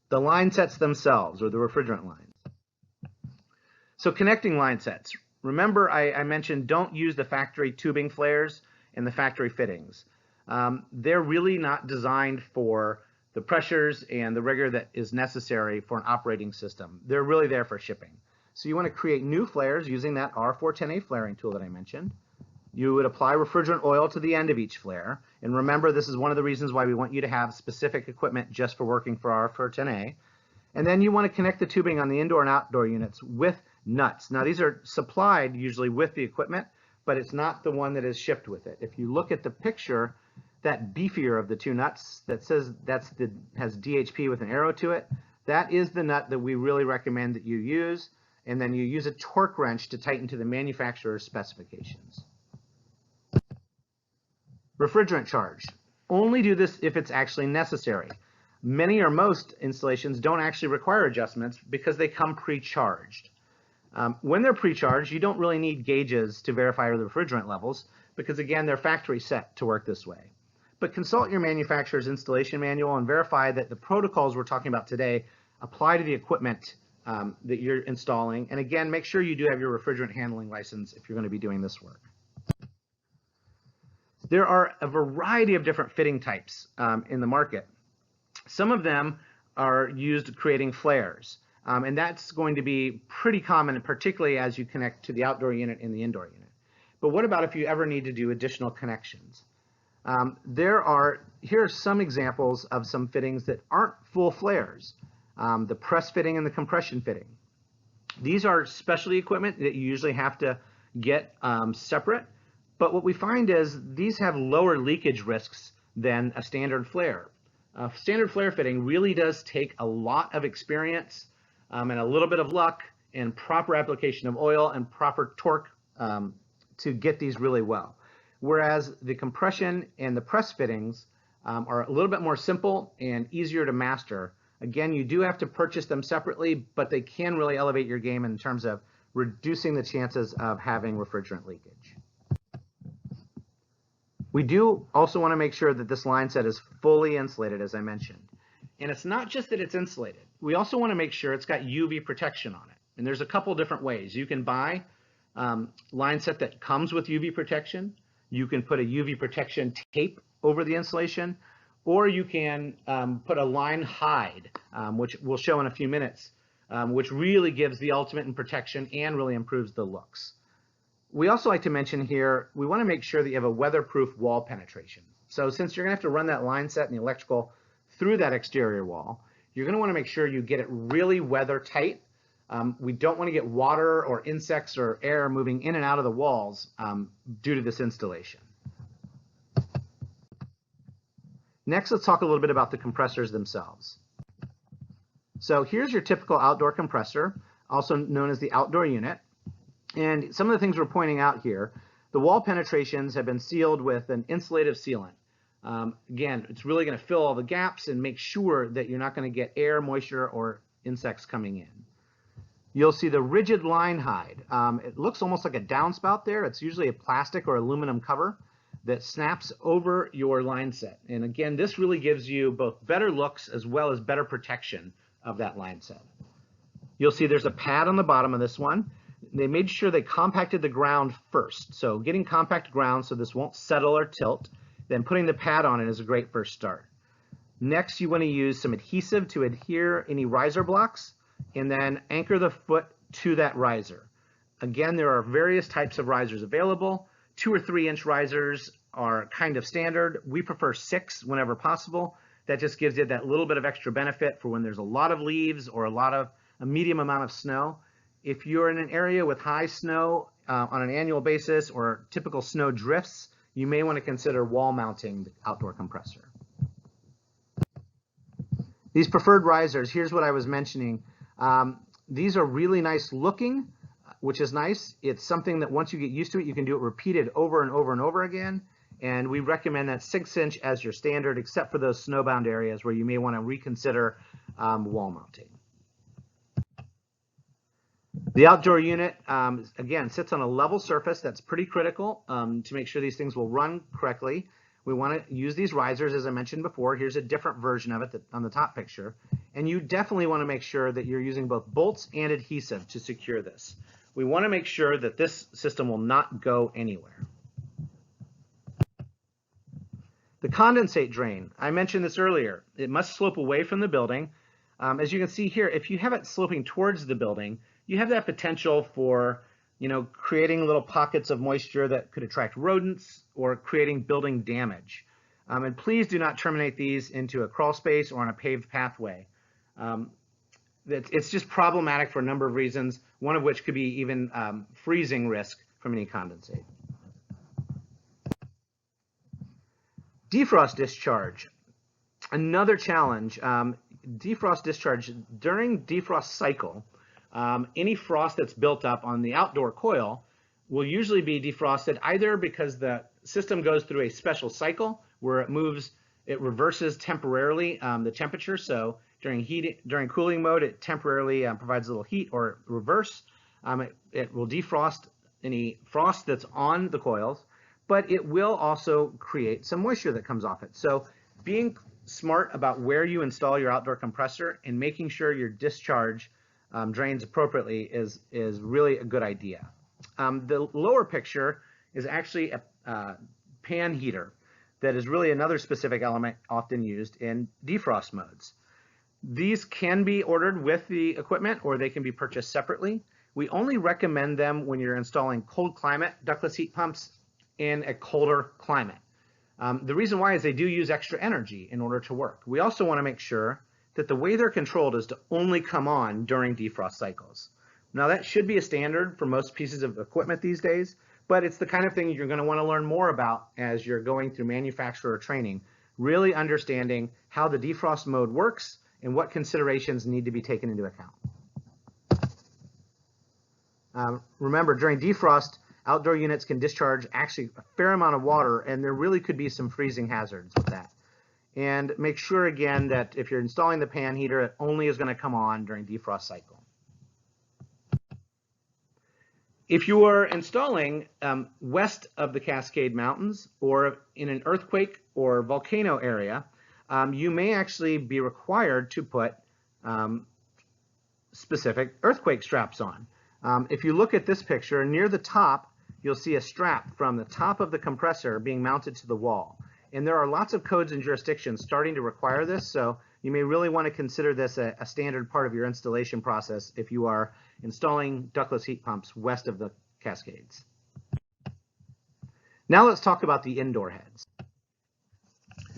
the line sets themselves, or the refrigerant lines. So connecting line sets. Remember I mentioned don't use the factory tubing flares and the factory fittings. They're really not designed for the pressures and the rigor that is necessary for an operating system. They're really there for shipping. So you want to create new flares using that R410A flaring tool that I mentioned. You would apply refrigerant oil to the end of each flare. And remember, this is one of the reasons why we want you to have specific equipment just for working for R410A. And then you want to connect the tubing on the indoor and outdoor units with nuts. Now these are supplied usually with the equipment, but it's not the one that is shipped with it. If you look at the picture, that beefier of the two nuts that says has DHP with an arrow to it, that is the nut that we really recommend that you use. And then you use a torque wrench to tighten to the manufacturer's specifications. Refrigerant charge. Only do this if it's actually necessary. Many or most installations don't actually require adjustments because they come pre-charged. When they're pre-charged, you don't really need gauges to verify the refrigerant levels because, again, they're factory set to work this way. But consult your manufacturer's installation manual and verify that the protocols we're talking about today apply to the equipment that you're installing. And again, make sure you do have your refrigerant handling license if you're going to be doing this work. There are a variety of different fitting types in the market. Some of them are used creating flares, and that's going to be pretty common, particularly as you connect to the outdoor unit and the indoor unit. But what about if you ever need to do additional connections? Here are some examples of some fittings that aren't full flares. The press fitting and the compression fitting. These are specialty equipment that you usually have to get separate. But what we find is these have lower leakage risks than a standard flare. A standard flare fitting really does take a lot of experience and a little bit of luck and proper application of oil and proper torque to get these really well. Whereas the compression and the press fittings are a little bit more simple and easier to master. Again, you do have to purchase them separately, but they can really elevate your game in terms of reducing the chances of having refrigerant leakage. We do also want to make sure that this line set is fully insulated, as I mentioned. And it's not just that it's insulated. We also want to make sure it's got UV protection on it. And there's a couple different ways. You can buy line set that comes with UV protection. You can put a UV protection tape over the insulation, or you can put a line hide, which we'll show in a few minutes, which really gives the ultimate in protection and really improves the looks. We also like to mention here, we want to make sure that you have a weatherproof wall penetration. So since you're going to have to run that line set and the electrical through that exterior wall, you're going to want to make sure you get it really weather tight. We don't want to get water or insects or air moving in and out of the walls due to this installation. Next, let's talk a little bit about the compressors themselves. So here's your typical outdoor compressor, also known as the outdoor unit. And some of the things we're pointing out here, the wall penetrations have been sealed with an insulative sealant. Again, it's really going to fill all the gaps and make sure that you're not going to get air, moisture, or insects coming in. You'll see the rigid line hide. It looks almost like a downspout there. It's usually a plastic or aluminum cover that snaps over your line set. And again, this really gives you both better looks as well as better protection of that line set. You'll see there's a pad on the bottom of this one. They made sure they compacted the ground first. So getting compact ground so this won't settle or tilt, then putting the pad on it is a great first start. Next, you want to use some adhesive to adhere any riser blocks and then anchor the foot to that riser. Again, there are various types of risers available. 2 or 3 inch risers are kind of standard. We prefer 6 whenever possible. That just gives you that little bit of extra benefit for when there's a lot of leaves or a medium amount of snow. If you're in an area with high snow on an annual basis or typical snow drifts, you may want to consider wall mounting the outdoor compressor. These preferred risers, here's what I was mentioning. These are really nice looking, which is nice. It's something that once you get used to it, you can do it repeated over and over and over again. And we recommend that 6 inch as your standard, except for those snowbound areas where you may want to reconsider wall mounting. The outdoor unit, again, sits on a level surface. That's pretty critical to make sure these things will run correctly. We want to use these risers, as I mentioned before. Here's a different version of it on the top picture. And you definitely want to make sure that you're using both bolts and adhesive to secure this. We want to make sure that this system will not go anywhere. The condensate drain, I mentioned this earlier. It must slope away from the building. As you can see here, if you have it sloping towards the building, you have that potential for, creating little pockets of moisture that could attract rodents or creating building damage. And please do not terminate these into a crawl space or on a paved pathway. It's just problematic for a number of reasons, one of which could be even freezing risk from any condensate. Defrost discharge, another challenge. Defrost discharge, during defrost cycle, any frost that's built up on the outdoor coil will usually be defrosted either because the system goes through a special cycle where it reverses temporarily the temperature. So during cooling mode, it temporarily provides a little heat, or reverse. It will defrost any frost that's on the coils, but it will also create some moisture that comes off it. So being smart about where you install your outdoor compressor and making sure your discharge drains appropriately is really a good idea. The lower picture is actually a pan heater that is really another specific element often used in defrost modes. These can be ordered with the equipment, or they can be purchased separately. We only recommend them when you're installing cold climate ductless heat pumps in a colder climate. The reason why is they do use extra energy in order to work. We also want to make sure that the way they're controlled is to only come on during defrost cycles. Now that should be a standard for most pieces of equipment these days, but it's the kind of thing you're going to want to learn more about as you're going through manufacturer training, really understanding how the defrost mode works and what considerations need to be taken into account. Remember, during defrost, outdoor units can discharge actually a fair amount of water, and there really could be some freezing hazards with that. And make sure again that if you're installing the pan heater, it only is going to come on during defrost cycle. If you are installing west of the Cascade Mountains or in an earthquake or volcano area, you may actually be required to put specific earthquake straps on. If you look at this picture, near the top, you'll see a strap from the top of the compressor being mounted to the wall. And there are lots of codes and jurisdictions starting to require this, so you may really want to consider this a standard part of your installation process if you are installing ductless heat pumps west of the Cascades. Now let's talk about the indoor heads.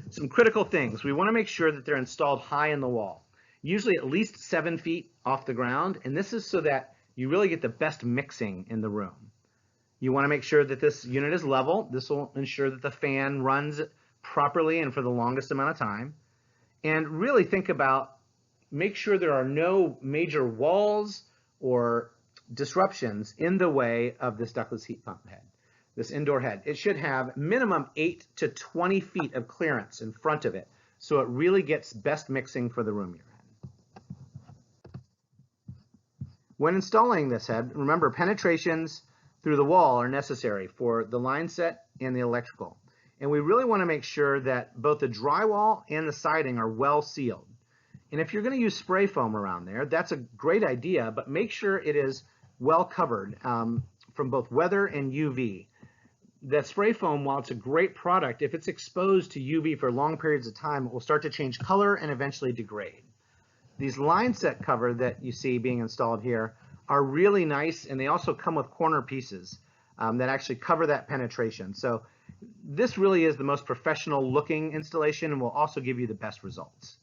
Some critical things. We want to make sure that they're installed high in the wall, usually at least 7 feet off the ground, and this is so that you really get the best mixing in the room. You want to make sure that this unit is level. This will ensure that the fan runs properly and for the longest amount of time. And really think about, make sure there are no major walls or disruptions in the way of this ductless heat pump head, this indoor head. It should have minimum 8 to 20 feet of clearance in front of it, so it really gets best mixing for the room you're in. When installing this head, remember, penetrations through the wall are necessary for the line set and the electrical. And we really want to make sure that both the drywall and the siding are well sealed. And if you're going to use spray foam around there, that's a great idea, but make sure it is well covered from both weather and UV. That spray foam, while it's a great product, if it's exposed to UV for long periods of time, it will start to change color and eventually degrade. These line set cover that you see being installed here are really nice, and they also come with corner pieces that actually cover that penetration. So this really is the most professional looking installation and will also give you the best results.